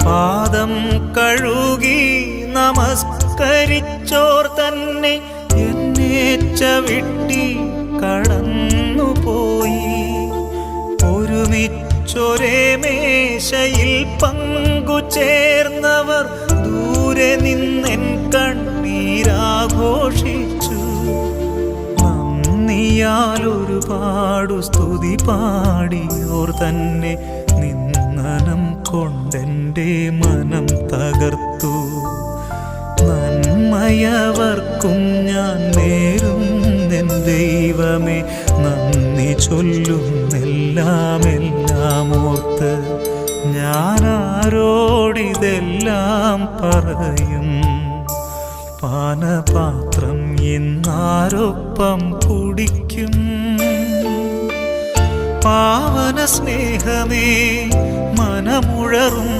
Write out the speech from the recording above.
പാദം കഴുകി നമസ്കരിച്ചോർ തന്നെ എന്നെ ചവിട്ടി കടന്നുപോയി. ഒരുമിച്ചൊരേ മേശയിൽ പങ്കുചേർന്നവർ ദൂരെ നിന്നെൻ കണ്ണീരാഘോഷിച്ചു. നന്ദിയാൽ ഒരുപാടു സ്തുതി പാടിയോർ തന്നെ നിന്ദനം കൊണ്ടെൻ്റെ മനം തകർത്തു. നന്മയവർക്കും ഞാൻ നേരുന്നെൻ ദൈവമേ, നന്ദി ചൊല്ലുന്നെല്ലാം ഓർത്ത്. ഞാനാരോടിതെല്ലാം പറയും? പാനപാത്രം ഇന്നാരൊപ്പം കുടിക്കും? പാവന സ്നേഹമേ, മനമുഴറും